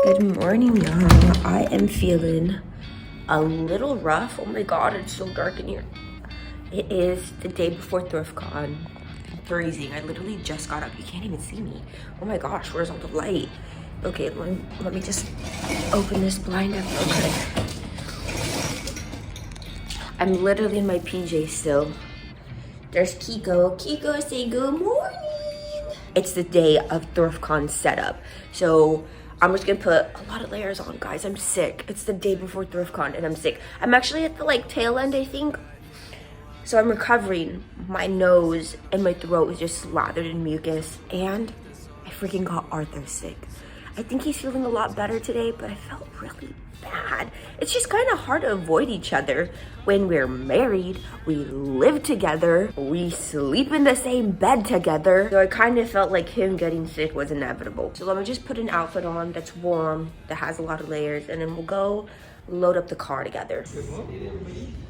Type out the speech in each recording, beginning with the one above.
Good morning, y'all. I am feeling a little rough. Oh my god, it's so dark in here. It is the day before Thriftcon. I'm freezing. I literally just got up. You can't even see me. Oh my gosh, where's all the light? Okay, let me just open this blind up real quick. I'm literally in my PJs still. There's Kiko. Kiko, say good morning. It's the day of Thriftcon setup. So I'm just gonna put a lot of layers on, guys. I'm sick. It's the day before Thriftcon and I'm sick. I'm actually at the tail end, I think. So I'm recovering. My nose and my throat is just slathered in mucus. And I freaking got Arthur sick. I think he's feeling a lot better today, but I felt really bad. It's just kind of hard to avoid each other when we're married, we live together, we sleep in the same bed together. So I kind of felt like him getting sick was inevitable. So let me just put an outfit on that's warm, that has a lot of layers, and then we'll go load up the car together.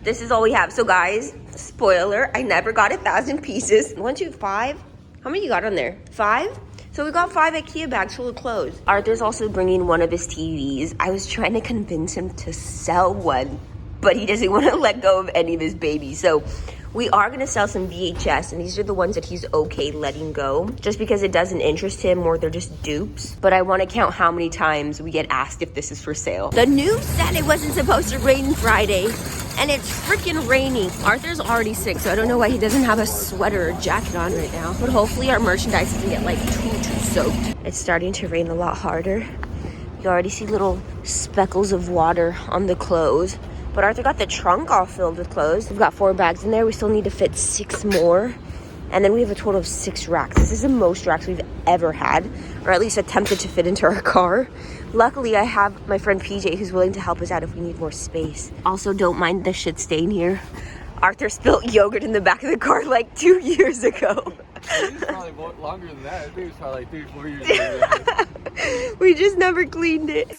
This is all we have. So guys, spoiler, I never got 1,000 pieces. 1, 2, 5. How many you got on there? 5? So we got 5 IKEA bags full of clothes. Arthur's also bringing one of his TVs. I was trying to convince him to sell one, but he doesn't want to let go of any of his babies. So we are going to sell some VHS, and these are the ones that he's okay letting go, just because it doesn't interest him or they're just dupes. But I want to count how many times we get asked if this is for sale. The news said it wasn't supposed to rain Friday, and it's freaking raining. Arthur's already sick, so I don't know why he doesn't have a sweater or jacket on right now. But hopefully our merchandise doesn't get too soaked. It's starting to rain a lot harder. You already see little speckles of water on the clothes. But Arthur got the trunk all filled with clothes. We've got 4 bags in there. We still need to fit 6 more. And then we have a total of 6 racks. This is the most racks we've ever had, or at least attempted to fit into our car. Luckily, I have my friend PJ who's willing to help us out if we need more space. Also, don't mind the shit stain here. Arthur spilled yogurt in the back of the car 2 years ago. It was probably longer than that. I think it was probably 3 or 4 years ago. We just never cleaned it.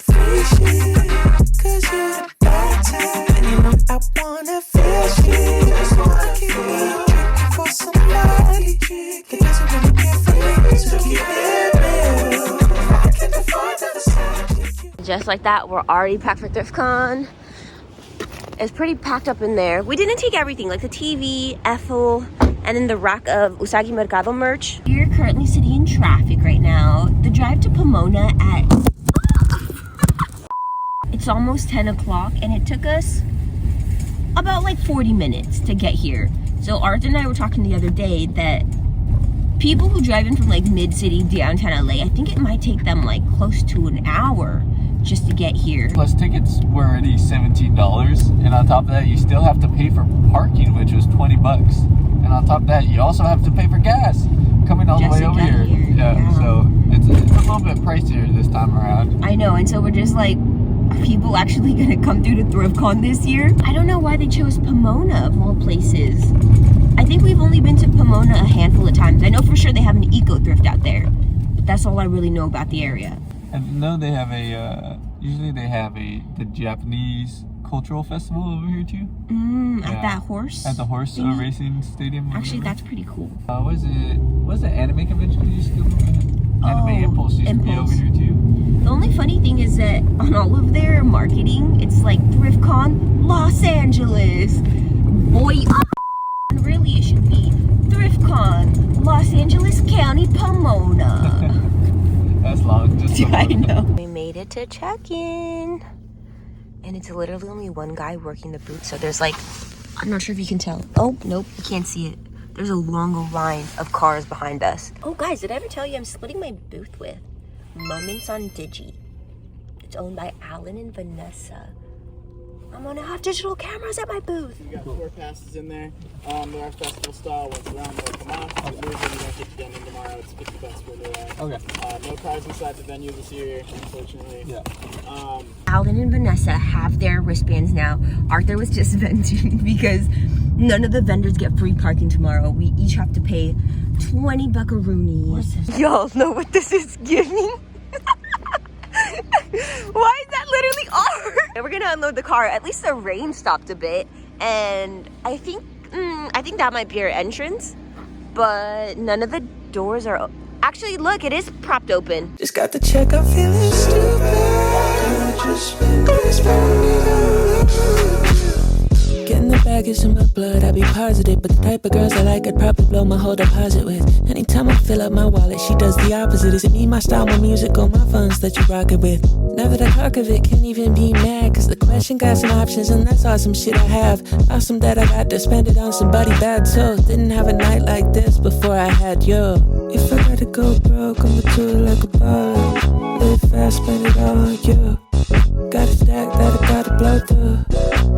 Just like that, we're already packed for Thriftcon. It's pretty packed up in there. We didn't take everything, like the TV, Ethel, and then the rack of Usagi Mercado merch. We're currently sitting in traffic right now. The drive to Pomona it's almost 10 o'clock, and it took us about 40 minutes to get here. So Arthur and I were talking the other day that people who drive in from mid-city downtown LA, I think it might take them close to an hour just to get here. Plus tickets were already $17, and on top of that you still have to pay for parking, which was $20. And on top of that you also have to pay for gas coming all the way over here. Yeah, so it's a little bit pricier this time around. I know, and so we're just are people actually gonna come through to Thriftcon this year? I don't know why they chose Pomona of all places. I think we've only been to Pomona a handful of times. I know for sure they have an eco thrift out there, but that's all I really know about the area. I know they have usually they have the Japanese cultural festival over here too. At that horse? At the horse racing stadium. Actually, that's pretty cool. Was it anime convention that used to go over? Anime Impulse used to be over here too. The only funny thing is that on all of their marketing, it's Thriftcon Los Angeles. Boy, really it should be Thriftcon Los Angeles County Pomona. That's long. Just I know. We made it to check-in. And it's literally only one guy working the booth. So there's I'm not sure if you can tell. Oh, nope, you can't see it. There's a long line of cars behind us. Oh, guys, did I ever tell you I'm splitting my booth with Moments on Digi? It's owned by Alan and Vanessa. I'm gonna have digital cameras at my booth. We got 4 passes in there. They're our festival style. Once around, they'll come off. If you lose them, you don't get to get in tomorrow. It's $50 for a new one. Okay. No cars inside the venue this year, unfortunately. Yeah. Alan and Vanessa have their wristbands now. Arthur was just venting because none of the vendors get free parking tomorrow. We each have to pay 20 buckaroonies. Y'all know what this is giving? Why is that literally ours? We're gonna unload the car. At least the rain stopped a bit, and I think that might be our entrance, but none of the doors are Actually, look, it is propped open. Just got the check, I'm feeling stupid. it's in my blood, I be positive. But the type of girls I like, I'd probably blow my whole deposit with. Anytime I fill up my wallet, she does the opposite. Is it me, my style, my music, or my funds that you rock it with? Now that I talk of it, can't even be mad. Cause the question got some options, and that's awesome shit I have. Awesome that I got to spend it on somebody bad. So didn't have a night like this before I had you. If I gotta go broke, I'ma do it like a baller. Live fast, spend it all on you. Got a stack that I gotta blow through.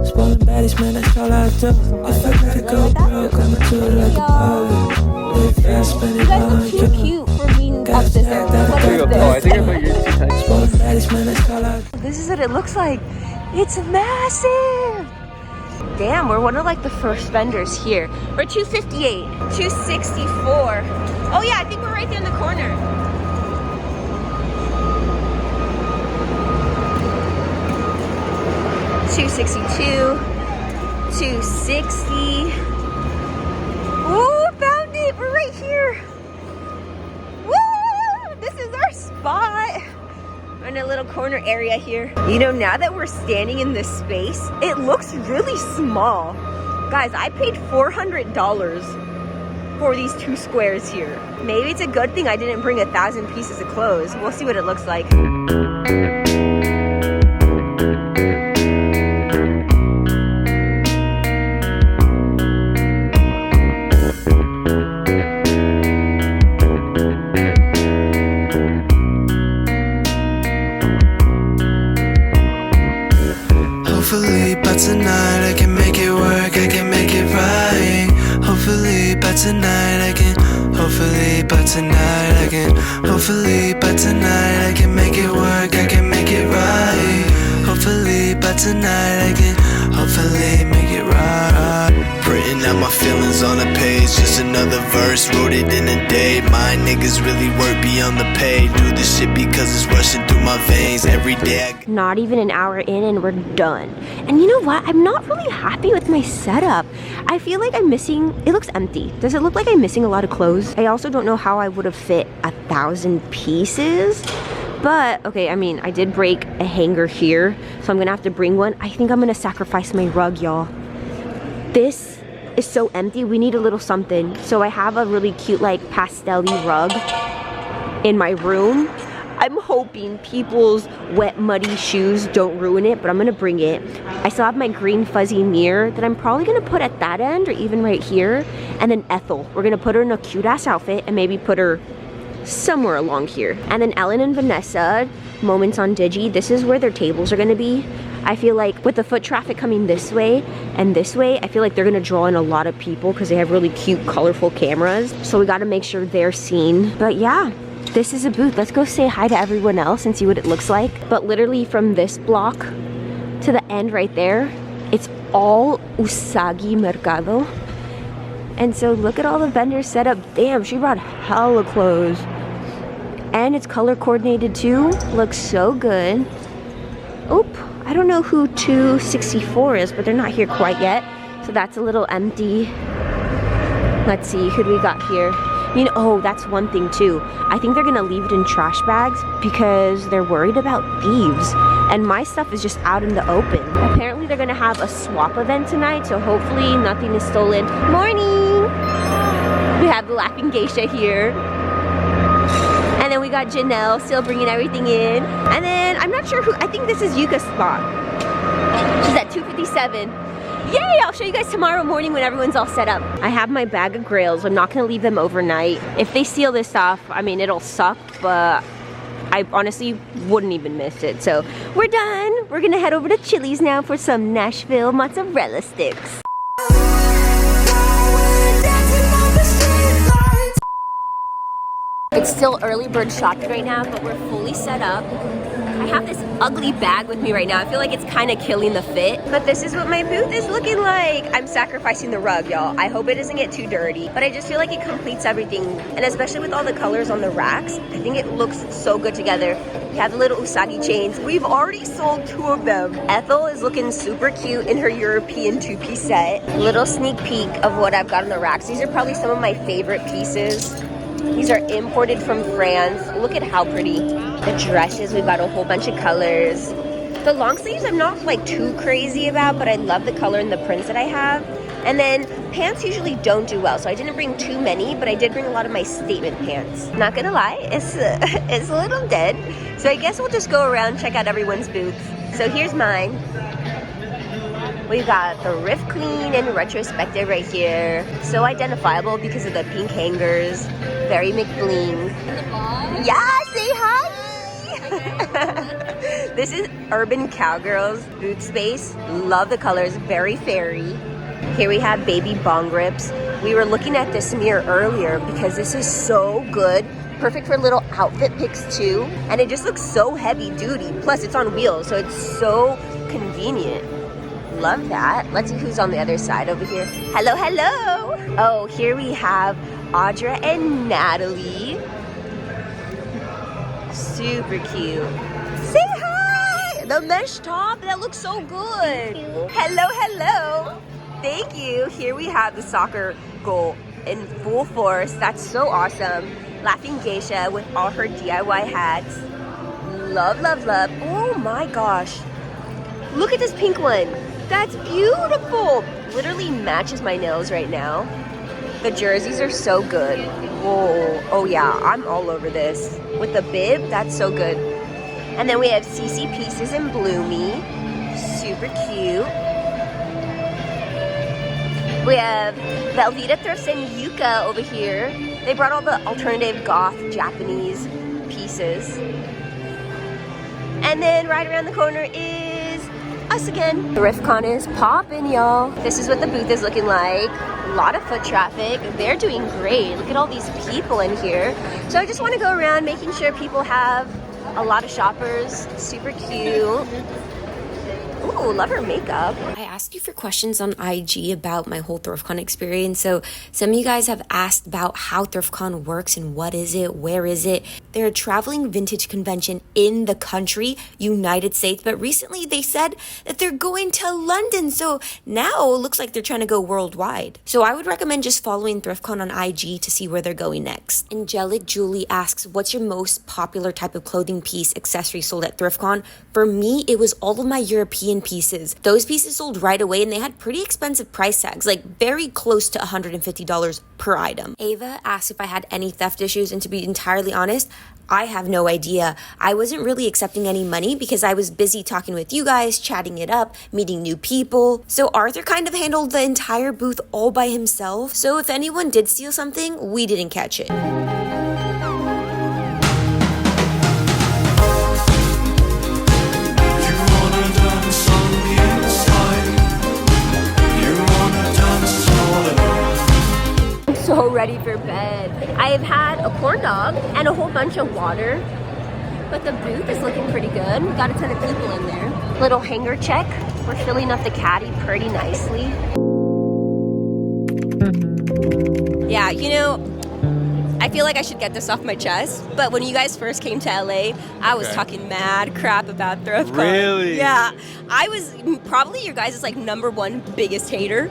Spoiling baddies, man, that's all I do. If I gotta go broke, I'ma do it like a baller. Live fast, spend it all on you. You guys look too cute for being up this. What is this? Oh, I think I put yours too tight. Spoiling baddies, man, that's all I do. This is what it looks like. It's massive. Damn, we're one of like the first vendors here. We're 258, 264. Oh yeah, I think we're right there in the corner. $262, $260. Ooh, found it! We're right here. Woo! This is our spot. We're in a little corner area here. You know, now that we're standing in this space, it looks really small. Guys, I paid $400 for these 2 squares here. Maybe it's a good thing I didn't bring 1,000 pieces of clothes. We'll see what it looks like. Hopefully by tonight I can make it work, I can make it right. Hopefully by tonight I can. Hopefully by tonight I can. Hopefully by tonight I can make it work, I can make it right. Hopefully by tonight I can. Hopefully make it right. Written out my feelings on a page, just another verse, wrote it in a day. My niggas really work beyond the pay. Do this shit because it's rushing through my veins every day. Not even an hour in and we're done. And you know what? I'm not really happy with my setup. I feel like I'm missing, it looks empty. Does it look like I'm missing a lot of clothes? I also don't know how I would have fit 1,000 pieces. But, okay, I mean, I did break a hanger here, so I'm gonna have to bring one. I think I'm gonna sacrifice my rug, y'all. This is so empty, we need a little something. So I have a really cute, like, pastel-y rug in my room. I'm hoping people's wet, muddy shoes don't ruin it, but I'm gonna bring it. I still have my green fuzzy mirror that I'm probably gonna put at that end or even right here. And then Ethel, we're gonna put her in a cute ass outfit and maybe put her somewhere along here. And then Ellen and Vanessa, Moments on Digi, this is where their tables are gonna be. I feel like with the foot traffic coming this way and this way, I feel like they're gonna draw in a lot of people because they have really cute, colorful cameras. So we gotta make sure they're seen. But yeah, this is a booth. Let's go say hi to everyone else and see what it looks like. But literally from this block to the end right there, it's all Usagi Mercado. And so look at all the vendors set up. Damn, she brought hella clothes. And it's color coordinated too. Looks so good. Oop, I don't know who 264 is, but they're not here quite yet. So that's a little empty. Let's see, who do we got here? You know, oh, that's one thing too. I think they're gonna leave it in trash bags because they're worried about thieves. And my stuff is just out in the open. Apparently they're gonna have a swap event tonight, so hopefully nothing is stolen. Morning! We have the Laughing Geisha here. And then we got Janelle still bringing everything in. And then, I'm not sure who, I think this is Yuka's spot. She's at 257. Yay, I'll show you guys tomorrow morning when everyone's all set up. I have my bag of grails. I'm not gonna leave them overnight. If they steal this stuff, I mean, it'll suck, but I honestly wouldn't even miss it. So we're done. We're gonna head over to Chili's now for some Nashville mozzarella sticks. It's still early bird shopping right now, but we're fully set up. I have this ugly bag with me right now. I feel like it's kind of killing the fit. But this is what my booth is looking like. I'm sacrificing the rug, y'all. I hope it doesn't get too dirty. But I just feel like it completes everything. And especially with all the colors on the racks, I think it looks so good together. We have the little Usagi chains. We've already sold 2 of them. Ethel is looking super cute in her European 2-piece set. Little sneak peek of what I've got on the racks. These are probably some of my favorite pieces. These are imported from France. Look at how pretty. The dresses, we've got a whole bunch of colors. The long sleeves I'm not like too crazy about, but I love the color and the prints that I have. And then pants usually don't do well, so I didn't bring too many, but I did bring a lot of my statement pants. Not gonna lie, it's a little dead. So I guess we'll just go around, check out everyone's boots. So here's mine. We've got Thrift Queen and Retrospective right here. So identifiable because of the pink hangers. Very McBling. Yeah, say hi! This is Urban Cowgirls boot space. Love the colors, very fairy. Here we have baby bong grips. We were looking at this mirror earlier because this is so good. Perfect for little outfit picks too. And it just looks so heavy duty. Plus it's on wheels, so it's so convenient. Love that. Let's see who's on the other side over here. Hello, hello. Oh, here we have Audra and Natalie. Super cute. Say hi. The mesh top, that looks so good. Hello, hello. Thank you. Here we have the soccer goal in full force. That's so awesome. Laughing Geisha with all her DIY hats. Love, love, love. Oh my gosh. Look at this pink one. That's beautiful. Literally matches my nails right now. The jerseys are so good. Whoa. Oh yeah, I'm all over this. With the bib, that's so good. And then we have CC Pieces in Bloomy. Super cute. We have Velveeta Thrifts and Yuka over here. They brought all the alternative goth Japanese pieces. And then right around the corner is us again. Thriftcon is poppin', y'all. This is what the booth is looking like. A lot of foot traffic. They're doing great. Look at all these people in here. So I just want to go around making sure people have a lot of shoppers. Super cute. Ooh, love her makeup. I asked you for questions on IG about my whole Thriftcon experience. So some of you guys have asked about how Thriftcon works and what is it, where is it. They're a traveling vintage convention in the country, United States. But recently they said that they're going to London. So now it looks like they're trying to go worldwide. So I would recommend just following Thriftcon on IG to see where they're going next. Angelic Julie asks, what's your most popular type of clothing piece accessory sold at Thriftcon? For me, it was all of my European pieces. Those pieces sold right away and they had pretty expensive price tags, like very close to $150 per item. Ava asked if I had any theft issues, and to be entirely honest, I have no idea. I wasn't really accepting any money because I was busy talking with you guys, chatting it up, meeting new people. So Arthur kind of handled the entire booth all by himself. So if anyone did steal something, we didn't catch it. So ready for bed. I have had a corn dog and a whole bunch of water, but the booth is looking pretty good. We got a ton of people in there. Little hanger check. We're filling up the caddy pretty nicely. Yeah, you know, I feel like I should get this off my chest, but when you guys first came to LA, I was talking mad crap about Thriftcon. Really? Yeah. I was probably your guys' like #1 biggest hater.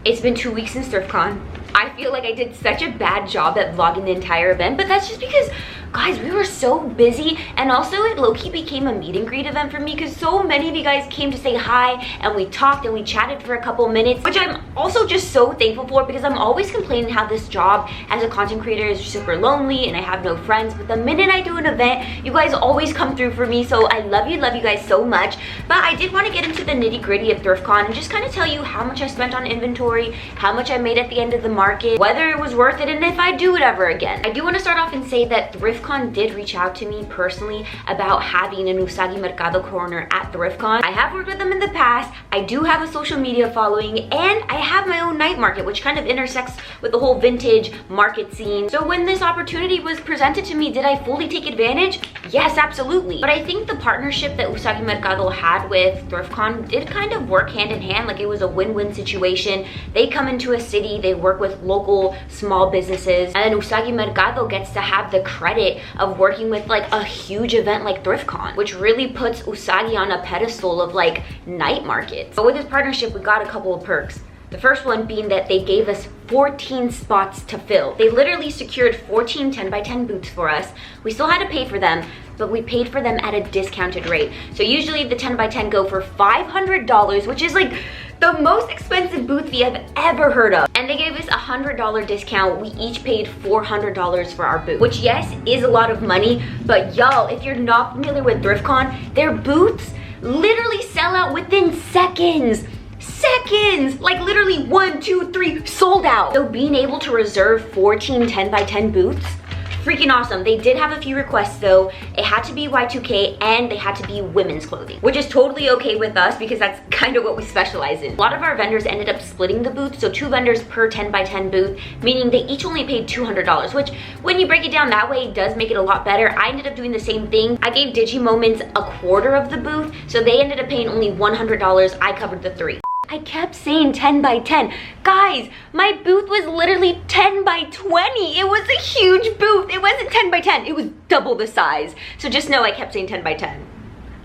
It's been 2 weeks since Thriftcon. I feel like I did such a bad job at vlogging the entire event, but that's just because, guys, we were so busy, and also it low-key became a meet and greet event for me because so many of you guys came to say hi, and we talked and we chatted for a couple minutes, which I'm also just so thankful for because I'm always complaining how this job as a content creator is super lonely and I have no friends, but the minute I do an event, you guys always come through for me, so I love you guys so much. But I did want to get into the nitty-gritty of Thriftcon and just kind of tell you how much I spent on inventory, how much I made at the end of the market, whether it was worth it, and if I do it ever again. I do want to start off and say that Thriftcon did reach out to me personally about having an Usagi Mercado corner at Thriftcon. I have worked with them in the past, I do have a social media following, and I have my own night market, which kind of intersects with the whole vintage market scene. So when this opportunity was presented to me, did I fully take advantage? Yes, absolutely. But I think the partnership that Usagi Mercado had with Thriftcon did kind of work hand in hand, like it was a win-win situation. They come into a city, they work with local small businesses, and then Usagi Mercado gets to have the credit of working with like a huge event like Thriftcon, which really puts Usagi on a pedestal of like night markets. But with this partnership, we got a couple of perks. The first one being that they gave us 14 spots to fill. They literally secured 14 10x10 booths for us. We still had to pay for them, but we paid for them at a discounted rate. So usually the 10 by 10 go for $500, which is like the most expensive booth fee I've ever heard of. And they gave us a $100 discount. We each paid $400 for our booth, which yes, is a lot of money, but y'all, if you're not familiar with Thriftcon, their booths literally sell out within seconds. Like literally 1, 2, 3 sold out. So being able to reserve 14 10 by 10 booths, freaking awesome. They did have a few requests though. It had to be Y2K and they had to be women's clothing, which is totally okay with us because that's kind of what we specialize in. A lot of our vendors ended up splitting the booth, so 2 vendors per 10 by 10 booth, meaning they each only paid $200, which when you break it down that way, it does make it a lot better. I ended up doing the same thing. I gave Digimoments a quarter of the booth, so they ended up paying only $100. I covered the 3. I kept saying 10 by 10. Guys, my booth was literally 10 by 20. It was a huge booth. It wasn't 10 by 10. It was double the size. So just know I kept saying 10 by 10.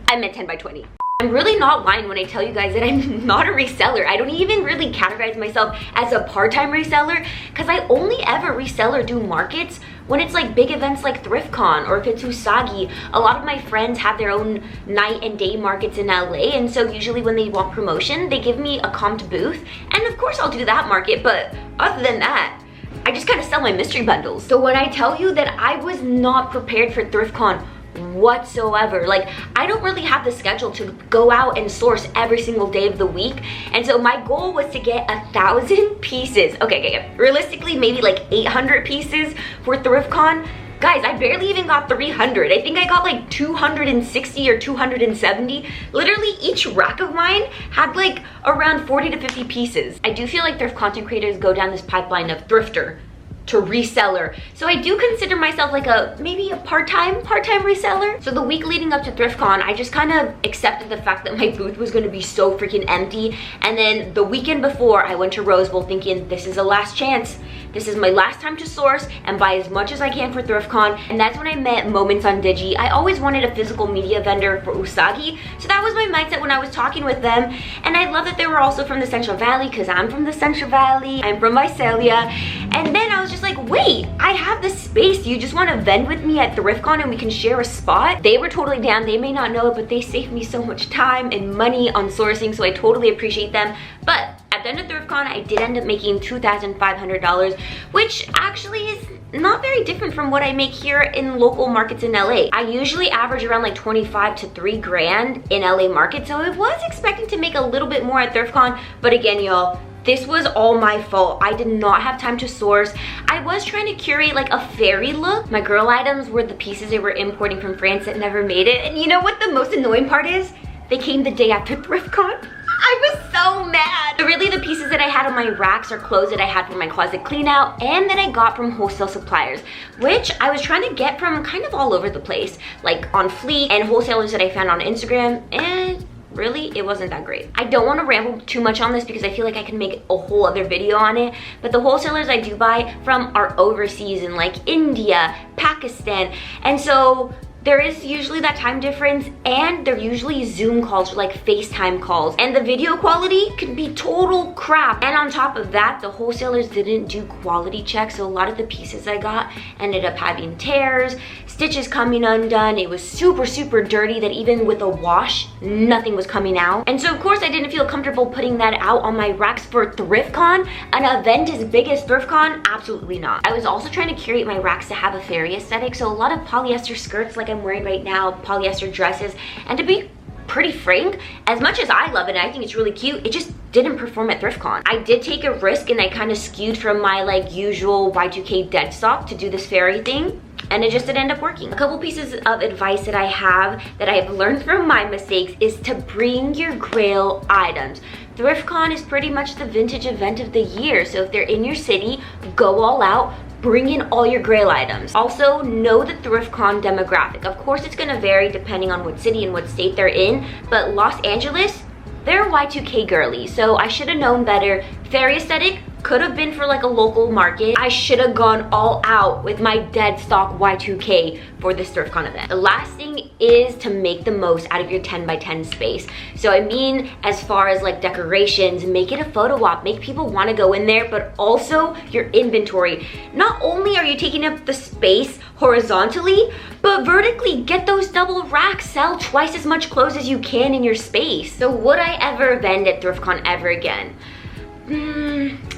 I meant 10 by 20. I'm really not lying when I tell you guys that I'm not a reseller. I don't even really categorize myself as a part-time reseller because I only ever resell or do markets when it's like big events like Thriftcon or if it's Usagi. A lot of my friends have their own night and day markets in LA, and so usually when they want promotion, they give me a comped booth, and of course I'll do that market, but other than that, I just kind of sell my mystery bundles. So when I tell you that I was not prepared for Thriftcon whatsoever, like I don't really have the schedule to go out and source every single day of the week, and so my goal was to get 1,000 pieces. Okay, realistically maybe like 800 pieces for Thriftcon. Guys, I barely even got 300. I think I got like 260 or 270. Literally each rack of mine had like around 40 to 50 pieces. I do feel like thrift content creators go down this pipeline of thrifter to reseller. So I do consider myself like maybe a part-time reseller. So the week leading up to Thriftcon, I just kind of accepted the fact that my booth was gonna be so freaking empty. And then the weekend before, I went to Rose Bowl thinking this is a last chance. This is my last time to source and buy as much as I can for Thriftcon. And that's when I met Moments on Digi. I always wanted a physical media vendor for Usagi. So that was my mindset when I was talking with them. And I love that they were also from the Central Valley because I'm from the Central Valley. I'm from Visalia. And then I was just like, wait, I have this space. Do you just want to vend with me at Thriftcon and we can share a spot? They were totally down. They may not know it, but they saved me so much time and money on sourcing. So I totally appreciate them. But at the end of Thriftcon, I did end up making $2,500, which actually is not very different from what I make here in local markets in LA. I usually average around like 25 to 3 grand in LA market, so I was expecting to make a little bit more at Thriftcon, but again, y'all, this was all my fault. I did not have time to source. I was trying to curate like a fairy look. My girl items were the pieces they were importing from France that never made it, and you know what the most annoying part is? They came the day after Thriftcon. I was so mad. So really the pieces that I had on my racks are clothes that I had for my closet clean out and that I got from wholesale suppliers, which I was trying to get from kind of all over the place, like on Fleet and wholesalers that I found on Instagram, and really, it wasn't that great. I don't want to ramble too much on this because I feel like I can make a whole other video on it, but the wholesalers I do buy from are overseas in like India, Pakistan, and so there is usually that time difference, and they're usually Zoom calls or like FaceTime calls, and the video quality can be total crap. And on top of that, the wholesalers didn't do quality checks, so a lot of the pieces I got ended up having tears, stitches coming undone. It was super dirty that even with a wash, nothing was coming out. And so of course I didn't feel comfortable putting that out on my racks for Thriftcon, an event as big as Thriftcon. Absolutely not. I was also trying to curate my racks to have a fairy aesthetic, so a lot of polyester skirts like I'm wearing right now, polyester dresses, and to be pretty frank, as much as I love it and I think it's really cute, it just didn't perform at Thriftcon. I did take a risk and I kind of skewed from my like usual Y2K dead stock to do this fairy thing, and it just didn't end up working. A couple pieces of advice that I have learned from my mistakes is to bring your grail items. Thriftcon is pretty much the vintage event of the year, so if they're in your city, go all out. Bring in all your grail items. Also, know the Thriftcon demographic. Of course, it's gonna vary depending on what city and what state they're in, but Los Angeles, they're Y2K girly, so I should have known better. Fairy aesthetic could have been for like a local market. I should have gone all out with my dead stock Y2K for this Thriftcon event. The last thing is to make the most out of your 10 by 10 space. So I mean, as far as like decorations, make it a photo op, make people want to go in there, but also your inventory. Not only are you taking up the space horizontally, but vertically, get those double racks, sell twice as much clothes as you can in your space. So would I ever vend at Thriftcon ever again?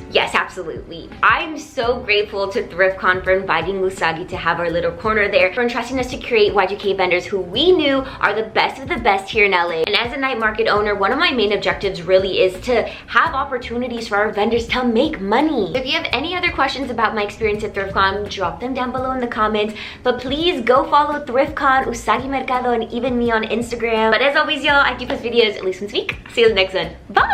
Yes, absolutely. I'm so grateful to Thriftcon for inviting Usagi to have our little corner there, for entrusting us to create Y2K vendors who we knew are the best of the best here in LA. And as a night market owner, one of my main objectives really is to have opportunities for our vendors to make money. If you have any other questions about my experience at Thriftcon, drop them down below in the comments. But please go follow Thriftcon, Usagi Mercado, and even me on Instagram. But as always, y'all, I do post videos at least once a week. See you in the next one. Bye!